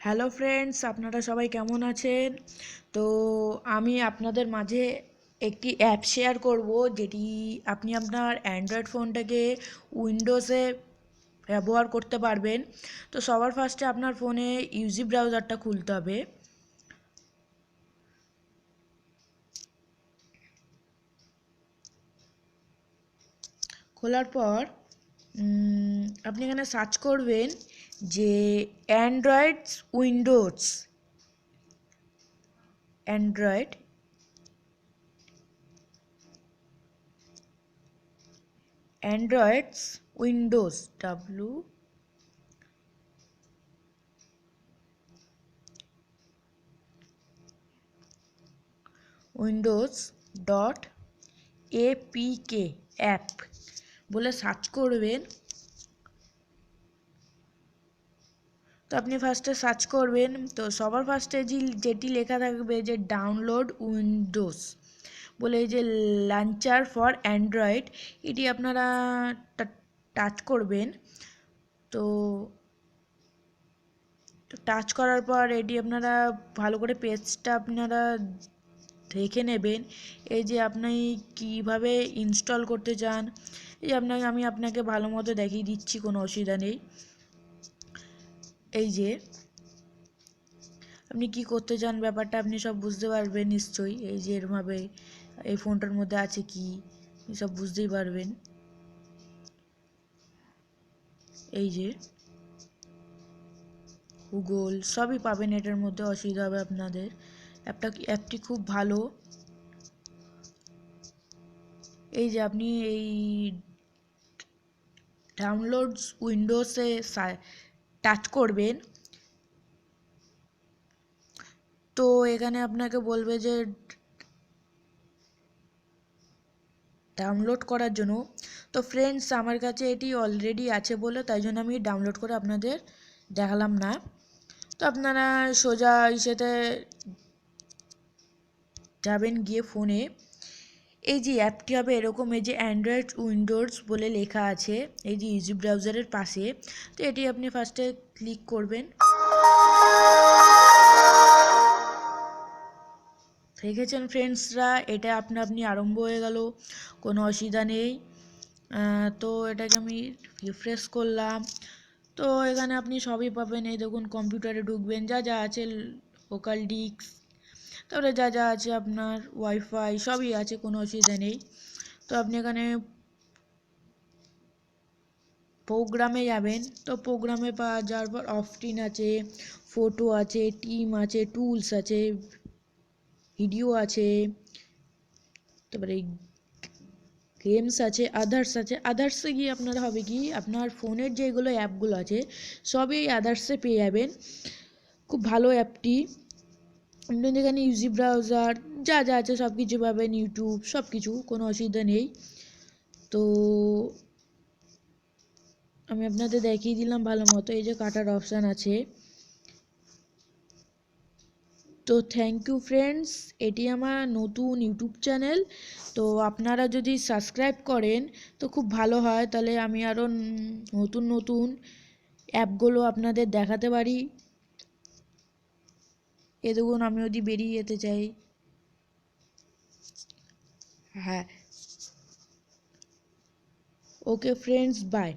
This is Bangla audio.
হ্যালো ফ্রেন্ডস, আপনারা সবাই কেমন আছেন? তো আমি আপনাদের মাঝে একটি অ্যাপ শেয়ার করব, যেটি আপনি আপনার অ্যান্ড্রয়েড ফোনটাকে উইন্ডোজে ব্যবহার করতে পারবেন। তো সবার ফার্স্টে আপনার ফোনে ইউজি ব্রাউজারটা খুলতে হবে। খোলার পর আপনি এখানে সার্চ করবেন যে Android Windows Android Androids Windows Windows dot APK app বলে সার্চ করবেন। তো আপনি ফার্স্টে সার্চ করবেন, তো সবার ফার্স্টে যেটি লেখা থাকবে যে ডাউনলোড উইন্ডোজ বলে, এই যে লঞ্চার ফর অ্যান্ড্রয়েড, এটি আপনারা টাচ করবেন। তো টাচ করার পর এটি আপনারা ভালো করে পেজটা আপনারা দেখে নেবেন। এই যে আপনি কিভাবে ইনস্টল করতে চান, এই যে আমি আপনাকে ভালো মতো দেখিয়ে দিচ্ছি, কোনো অসুবিধা নেই। এই যে আপনি কি করতে চান ব্যাপারটা আপনি সব বুঝতে পারবেন নিশ্চয়ই। এই যে এরভাবে এই ফোনটার মধ্যে আছে কি সব বুঝতেই পারবেন। এই যে গুগল সবই পাবেন এটার মধ্যে, অসুবিধা হবে আপনাদের। অ্যাপটি খুব ভালো। এই যে আপনি এই ডাউনলোডস উইন্ডোজে টাচ করবেন, তো এখানে আপনাকে বলবে যে ডাউনলোড করার জন্য। তো ফ্রেন্ডস, আমার কাছে এটি অলরেডি আছে বলে তাই জন্য আমি ডাউনলোড করে আপনাদের দেখালাম না। তো আপনারা সোজা ইসেতে যাবেন, গিয়ে ফোনে এই যে অ্যাপটি হবে এরকম, এই যে অ্যান্ড্রয়েড উইন্ডোজ বলে লেখা আছে এই যে ইজি ব্রাউজারের পাশে। তো এটি আপনি ফার্স্টে ক্লিক করবেন। দেখেছেন ফ্রেন্ডসরা, এটা আপনি আরম্ভ হয়ে গেল, কোনো অসুবিধা নেই। তো এটাকে আমি রিফ্রেশ করলাম। তো এখানে আপনি সবই পাবেন। এই দেখুন, কম্পিউটারে ঢুকবেন, যা যা আছে লোকাল ডিস্ক, তারপরে যা যা আছে আপনার ওয়াইফাই সবই আছে, কোনো অসুবিধা নেই। তো আপনি এখানে প্রোগ্রামে যাবেন। তো প্রোগ্রামে যাওয়ার পর অপশন আছে, ফটো আছে, টিম আছে, টুলস আছে, ভিডিও আছে, তারপরে গেমস আছে, আদার্সে গিয়ে আপনারা হবে কি আপনার ফোনের যেগুলো অ্যাপগুলো আছে সবই এই আদার্সে পেয়ে যাবেন। খুব ভালো অ্যাপটি। আপনি এখানে ইউজি ব্রাউজার যা যা আছে সব কিছু পাবেন, ইউটিউব সব কিছু, কোনো অসুবিধা নেই। তো আমি আপনাদের দেখিয়ে দিলাম ভালো মতো। এই যে কাটার অপশান আছে। তো থ্যাংক ইউ ফ্রেন্ডস, এটি আমার নতুন ইউটিউব চ্যানেল। তো আপনারা যদি সাবস্ক্রাইব করেন তো খুব ভালো হয়, তাহলে আমি আরও নতুন নতুন অ্যাপগুলো আপনাদের দেখাতে পারি। এ দেখুন, আমি যদি বেরিয়ে যেতে চাই, হ্যাঁ। Okay friends, by.